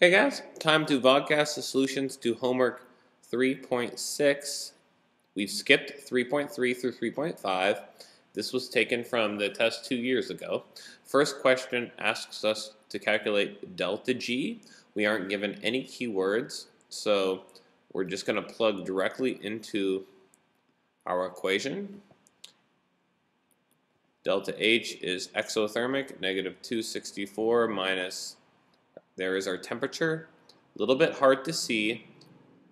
Okay guys, time to vodcast the solutions to homework 3.6. We've skipped 3.3 through 3.5. This was taken from the test 2 years ago. First question asks us to calculate delta G. We aren't given any keywords, so we're just going to plug directly into our equation. Delta H is exothermic, negative 264 minus, there is our temperature. A little bit hard to see.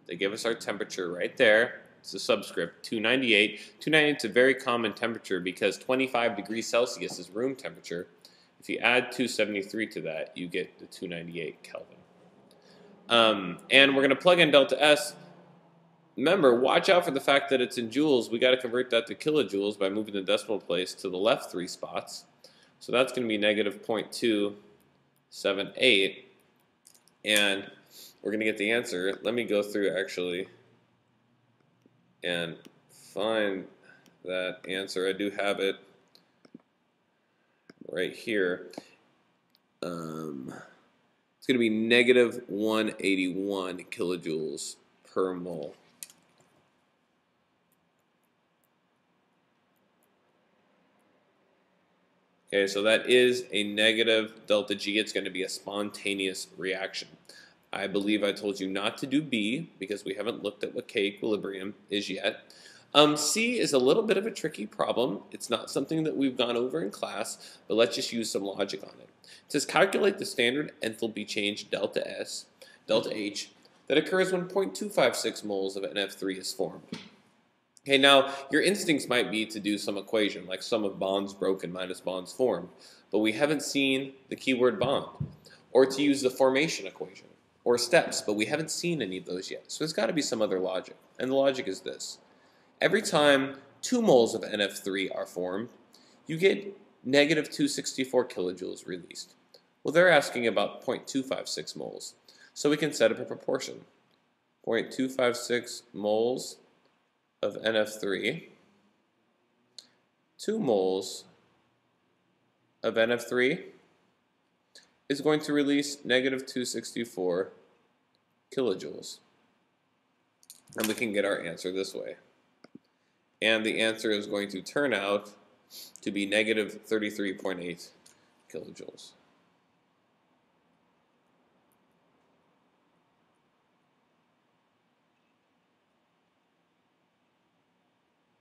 They give us our temperature right there. It's a subscript, 298. 298 is a very common temperature because 25 degrees Celsius is room temperature. If you add 273 to that, you get the 298 Kelvin. And we're going to plug in delta S. Remember, watch out for the fact that it's in joules. We got to convert that to kilojoules by moving the decimal place to the left 3 spots. So that's going to be negative 0.278. And we're going to get the answer. Let me go through actually and find that answer. I do have it right here. It's going to be negative 181 kilojoules per mole. Okay, so that is a negative delta G. It's going to be a spontaneous reaction. I believe I told you not to do B because we haven't looked at what K equilibrium is yet. C is a little bit of a tricky problem. It's not something that we've gone over in class, but let's just use some logic on it. It says calculate the standard enthalpy change delta S, delta H, that occurs when 0.256 moles of NF3 is formed. Okay, now your instincts might be to do some equation, like sum of bonds broken minus bonds formed, but we haven't seen the keyword bond, or to use the formation equation, or steps, but we haven't seen any of those yet. So there's got to be some other logic, and the logic is this. Every time 2 moles of NF3 are formed, you get negative 264 kilojoules released. Well, they're asking about 0.256 moles, so we can set up a proportion. 0.256 moles of NF3, 2 moles of NF3 is going to release negative 264 kilojoules. And we can get our answer this way. And the answer is going to turn out to be negative 33.8 kilojoules.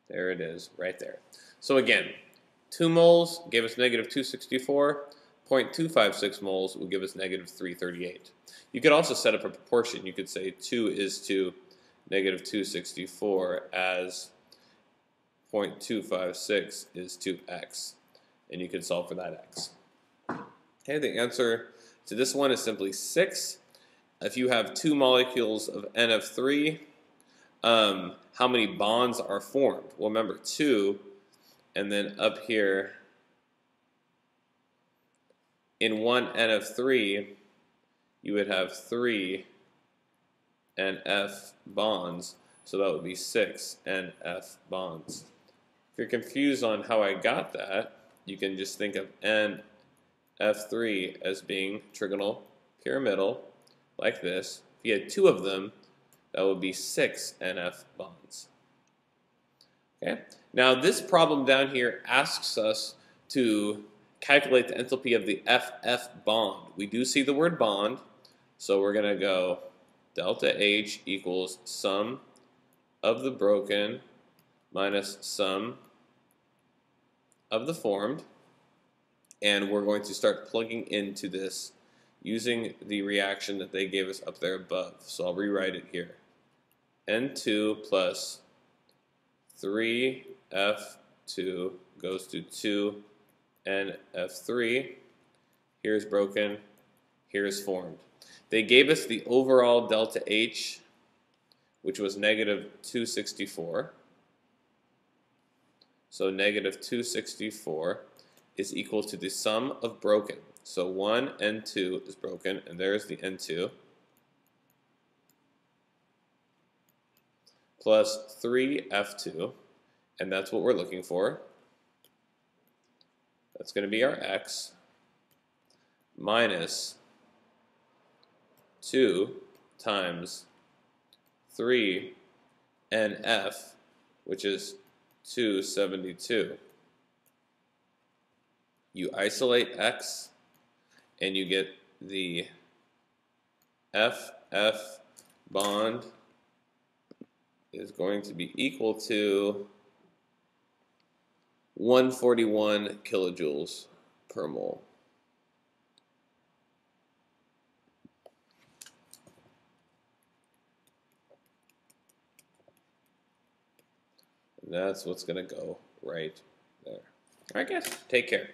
There it is, right there. So again, 2 moles gave us negative 264. 0.256 moles will give us negative 338. You could also set up a proportion. You could say 2 is to negative 264 as 0.256 is to x. And you can solve for that x. Okay, the answer to this one is simply 6. If you have 2 molecules of NF3, how many bonds are formed? Well, remember 2, and then up here in 1 NF3, you would have 3 NF bonds, so that would be 6 NF bonds. If you're confused on how I got that, you can just think of NF3 as being trigonal pyramidal, like this. If you had 2 of them, that would be 6 NF bonds. Okay. Now this problem down here asks us to calculate the enthalpy of the FF bond. We do see the word bond, so we're going to go delta H equals sum of the broken minus sum of the formed, and we're going to start plugging into this using the reaction that they gave us up there above. So I'll rewrite it here. N2 plus 3F2 goes to 2NF3. Here's broken, here's formed. They gave us the overall delta H, which was negative 264. So negative 264 is equal to the sum of broken. So 1 N2 is broken, and there's the N2. Plus 3F2, and that's what we're looking for. That's going to be our x, minus 2 times 3 NF, which is 272. You isolate X, and you get the FF bond is going to be equal to 141 kilojoules per mole. And that's what's going to go right there. All right, guys, take care.